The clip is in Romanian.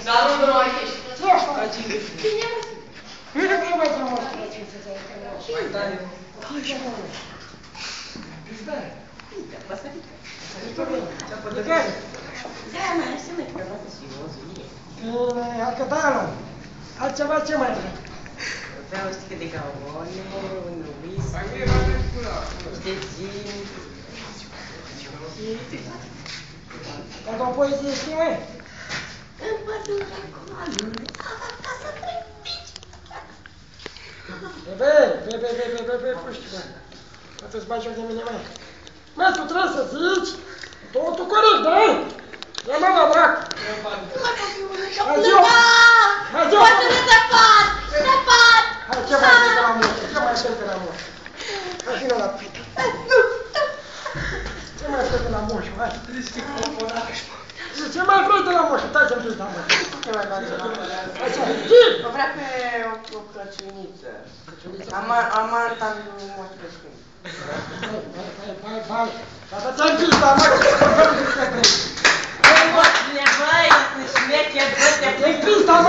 Dar nu mai ești. Nu așa. Cine mă? Nu mai frumos plăcință de acolo. Mai tare. Ce mă? Pizdare. Pasărică. De care? Da, mai așa mai trebuie și rozul mie. Bine, hai da, nu. Altceva ce mai vrei? Vreau o stică de gaone, un whisky, niște gin. Dar o poezie știi, măi? În pădurea coalului, ca să trăiți. Be, puști, mă. Că tu-ți bagi joc de mine, măi. Mă, tu trebuie să zici totul corect, da? Ia mă la drac. Hai, Gio! Hai, Gio! Hai, ce mai vrei de la moșă? Ce mai vrei de la moșă? Hai, vină la pită. Ce mai vrei de la moșă? Hai. Ce mai vrei de la moșă? Stai să-mi duci la moșă. Ce mai vrei de la moșă? Hai, zi! O vrea pe o căciuniță. Amanta lui Moș Crăciun. Hai. Dar ți-am zis, dar mă, ce vrei să vrei? Băi, băi, șmecher, bă, te-ai Te-ai prins, dar